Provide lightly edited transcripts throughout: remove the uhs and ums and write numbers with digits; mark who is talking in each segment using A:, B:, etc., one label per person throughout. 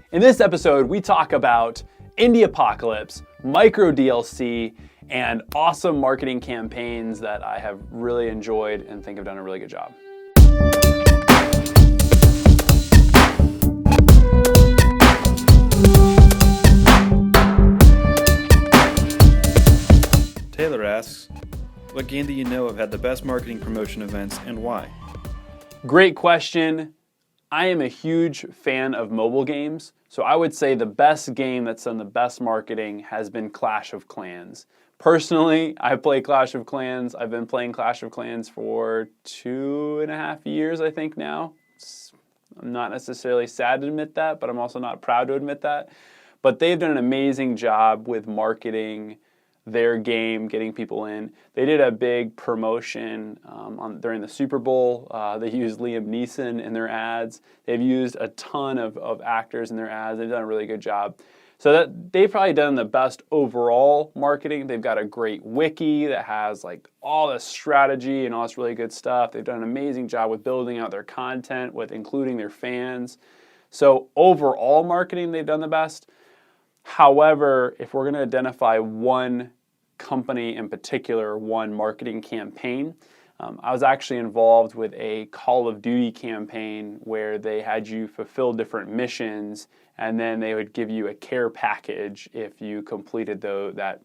A: In this episode, we talk about Indiepocalypse, micro DLC, and awesome marketing campaigns that I have really enjoyed and think have done a really good job.
B: Taylor asks, what game do you know have had the best marketing promotion events and why?
A: Great question. I am a huge fan of mobile games, so I would say the best game that's done the best marketing has been Clash of Clans. Personally, I play Clash of Clans. I've been playing Clash of Clans for 2.5 years, I think now. I'm not necessarily sad to admit that, but I'm also not proud to admit that. But they've done an amazing job with marketing their game, getting people in. They did a big promotion during the Super Bowl. They used Liam Neeson in their ads. They've used a ton of actors in their ads. They've done a really good job. So that they've probably done the best overall marketing. They've got a great wiki that has like all this strategy and all this really good stuff. They've done an amazing job with building out their content, with including their fans. So overall marketing, they've done the best. However, if we're going to identify one company in particular, one marketing campaign, I was actually involved with a Call of Duty campaign where they had you fulfill different missions, and then they would give you a care package if you completed that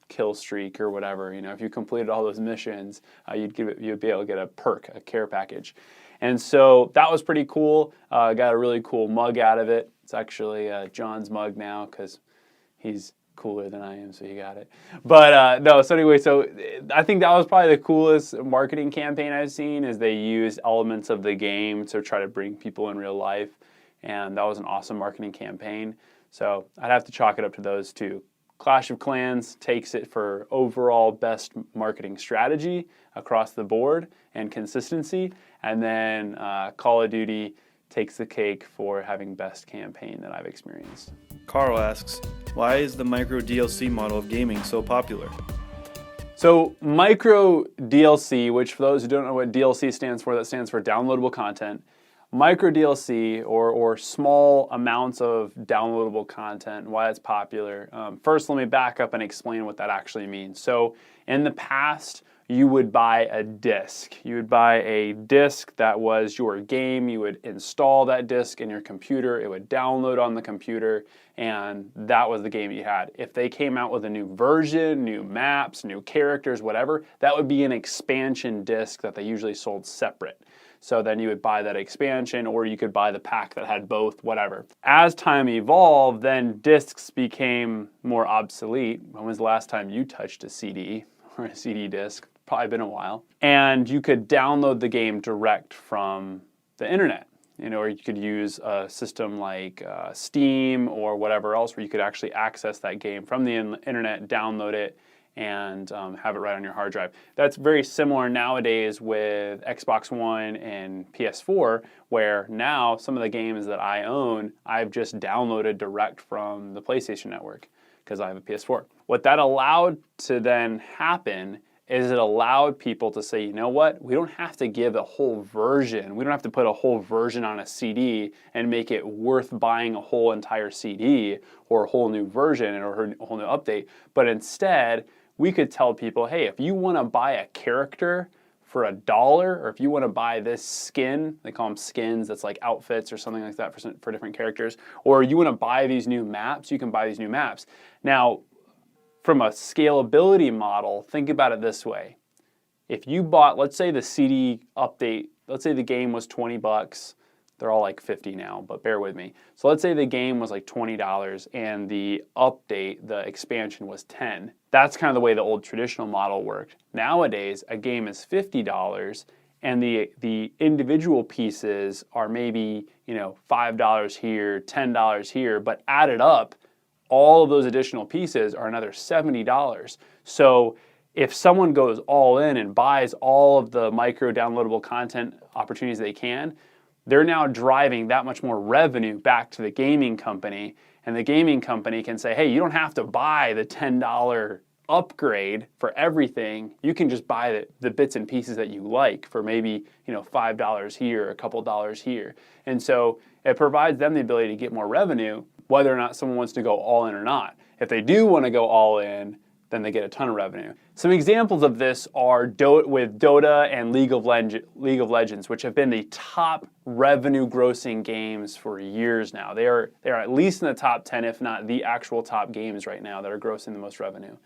A: kill streak or whatever. You know, if you completed all those missions, you'd be able to get a perk, a care package. And so that was pretty cool. Got a really cool mug out of it. It's actually John's mug now because he's cooler than I am, so you got it. But no, so anyway, so I think that was probably the coolest marketing campaign I've seen, is they used elements of the game to try to bring people in real life. And that was an awesome marketing campaign. So I'd have to chalk it up to those two. Clash of Clans takes it for overall best marketing strategy across the board and consistency. And then Call of Duty takes the cake for having best campaign that I've experienced.
B: Carl asks, why is the micro DLC model of gaming so popular?
A: So micro DLC, which for those who don't know what DLC stands for, that stands for downloadable content. Micro DLC, or small amounts of downloadable content, why it's popular. First, let me back up and explain what that actually means. So in the past, you would buy a disc. You would buy a disc that was your game. You would install that disc in your computer. It would download on the computer, and that was the game you had. If they came out with a new version, new maps, new characters, whatever, that would be an expansion disc that they usually sold separate. So then you would buy that expansion, or you could buy the pack that had both, whatever. As time evolved, then discs became more obsolete. When was the last time you touched a CD or a CD disc? Probably been a while. And you could download the game direct from the internet. You know, or you could use a system like Steam or whatever else where you could actually access that game from the internet, download it, and have it right on your hard drive. That's very similar nowadays with Xbox One and PS4, where now some of the games that I own, I've just downloaded direct from the PlayStation Network because I have a PS4. What that allowed to then happen is it allowed people to say, you know what, we don't have to give a whole version. We don't have to put a whole version on a CD and make it worth buying a whole entire CD or a whole new version or a whole new update. But instead, we could tell people, hey, if you want to buy a character for $1, or if you want to buy this skin, they call them skins, that's like outfits or something like that for different characters, or you want to buy these new maps, you can buy these new maps. Now, from a scalability model, think about it this way. If you bought, let's say the CD update, let's say the game was $20. They're all like 50 now, but bear with me. So let's say the game was like $20 and the update, the expansion was 10. That's kind of the way the old traditional model worked. Nowadays, a game is $50 and the individual pieces are maybe, you know, $5 here, $10 here, but added up, all of those additional pieces are another $70. So if someone goes all in and buys all of the micro downloadable content opportunities they can, they're now driving that much more revenue back to the gaming company. And the gaming company can say, hey, you don't have to buy the $10 upgrade for everything. You can just buy the bits and pieces that you like for maybe, you know, $5 here, a couple dollars here. And so It provides them the ability to get more revenue, whether or not someone wants to go all in or not. If they do want to go all in, then they get a ton of revenue. Some examples of this are with Dota and League of Legends, which have been the top revenue grossing games for years now. They are at least in the top 10, if not the actual top games right now that are grossing the most revenue.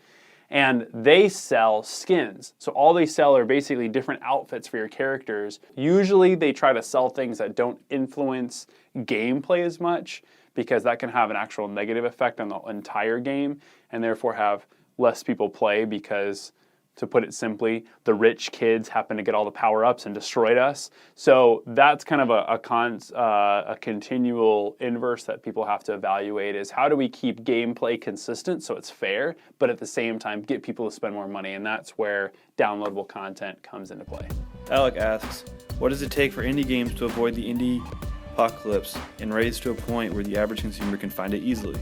A: And they sell skins. So all they sell are basically different outfits for your characters. Usually they try to sell things that don't influence gameplay as much, because that can have an actual negative effect on the entire game and therefore have less people play because, to put it simply, the rich kids happen to get all the power-ups and destroyed us. So that's kind of a continual inverse that people have to evaluate, is how do we keep gameplay consistent so it's fair, but at the same time get people to spend more money, and that's where downloadable content comes into play.
B: Alec asks, what does it take for indie games to avoid the Indiepocalypse and raise to a point where the average consumer can find it easily?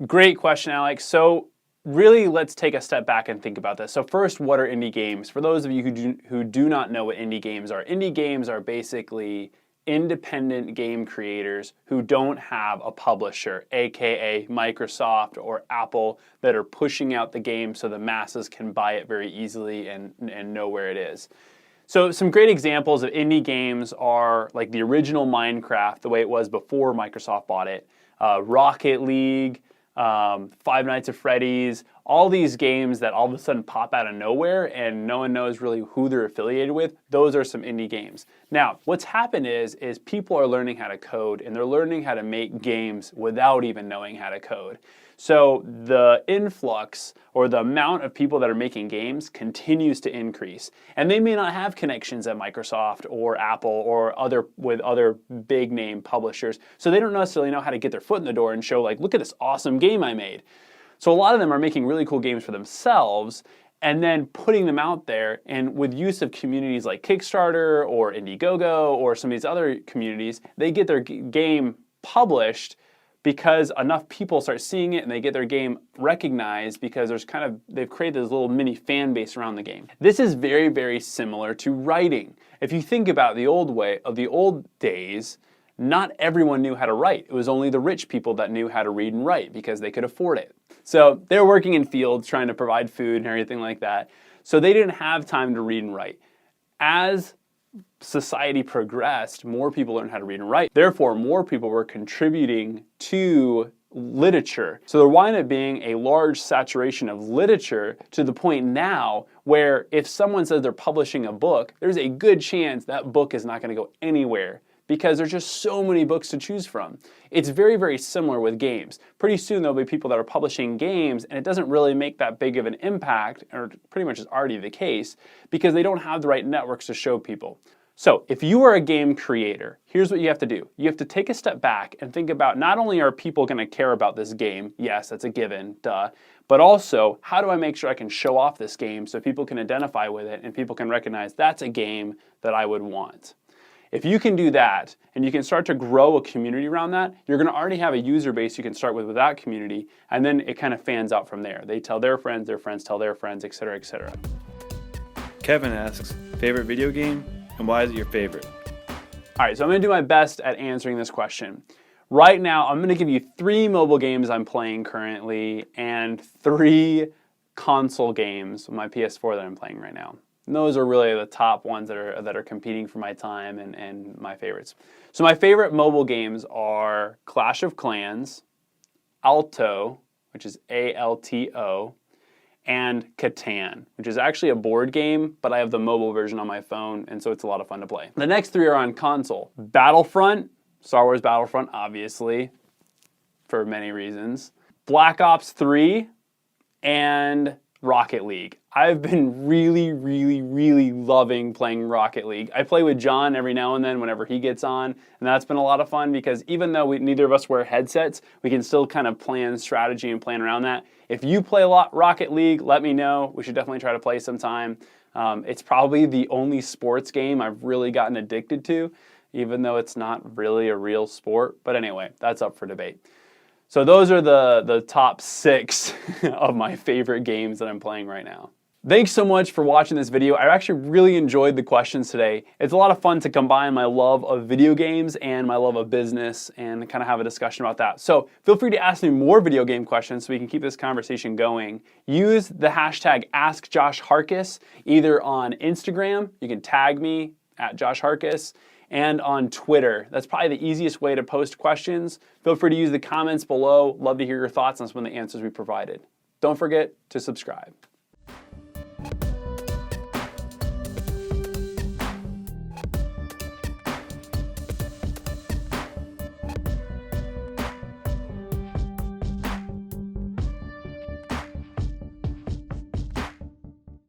A: Great question, Alex. So really, let's take a step back and think about this. So first, what are indie games? For those of you who do not know what indie games are basically independent game creators who don't have a publisher, aka Microsoft or Apple, that are pushing out the game so the masses can buy it very easily and know where it is. So some great examples of indie games are like the original Minecraft, the way it was before Microsoft bought it, Rocket League, Five Nights at Freddy's, all these games that all of a sudden pop out of nowhere and no one knows really who they're affiliated with. Those are some indie games. Now, what's happened is people are learning how to code, and they're learning how to make games without even knowing how to code. So the influx or the amount of people that are making games continues to increase. And they may not have connections at Microsoft or Apple or with other big name publishers. So they don't necessarily know how to get their foot in the door and show, like, look at this awesome game I made. So a lot of them are making really cool games for themselves and then putting them out there. And with use of communities like Kickstarter or Indiegogo or some of these other communities, they get their game published because enough people start seeing it and they get their game recognized because they've created this little mini fan base around the game. This is very, very similar to writing. If you think about the old days, not everyone knew how to write. It was only the rich people that knew how to read and write because they could afford it. So they were working in fields trying to provide food and everything like that. So they didn't have time to read and write. As society progressed, more people learned how to read and write. Therefore, more people were contributing to literature. So there wound up being a large saturation of literature to the point now where if someone says they're publishing a book, there's a good chance that book is not going to go anywhere because there's just so many books to choose from. It's very, very similar with games. Pretty soon there'll be people that are publishing games and it doesn't really make that big of an impact, or pretty much is already the case, because they don't have the right networks to show people. So if you are a game creator, here's what you have to do. You have to take a step back and think about, not only are people going to care about this game, yes, that's a given, duh, but also how do I make sure I can show off this game so people can identify with it and people can recognize that's a game that I would want. If you can do that and you can start to grow a community around that, you're going to already have a user base you can start with that community, and then it kind of fans out from there. They tell their friends tell their friends, etc., etc.
B: Kevin asks, favorite video game, and why is it your favorite?
A: All right, so I'm going to do my best at answering this question. Right now, I'm going to give you 3 mobile games I'm playing currently and 3 console games on my PS4 that I'm playing right now. And those are really the top ones that are competing for my time and my favorites. So my favorite mobile games are Clash of Clans, Alto, which is A-L-T-O, and Catan, which is actually a board game, but I have the mobile version on my phone, and so it's a lot of fun to play. The next 3 are on console. Battlefront, Star Wars Battlefront, obviously, for many reasons. Black Ops 3, and Rocket League. I've been really, really, really loving playing Rocket League. I play with John every now and then whenever he gets on, and that's been a lot of fun because even though neither of us wear headsets, we can still kind of plan strategy and plan around that. If you play a lot Rocket League, let me know. We should definitely try to play sometime. It's probably the only sports game I've really gotten addicted to, even though it's not really a real sport. But anyway, that's up for debate. So those are the top 6 of my favorite games that I'm playing right now. Thanks so much for watching this video. I actually really enjoyed the questions today. It's a lot of fun to combine my love of video games and my love of business and kind of have a discussion about that. So feel free to ask me more video game questions so we can keep this conversation going. Use the hashtag AskJoshHarcus either on Instagram, you can tag me at JoshHarcus, and on Twitter. That's probably the easiest way to post questions. Feel free to use the comments below. Love to hear your thoughts on some of the answers we provided. Don't forget to subscribe.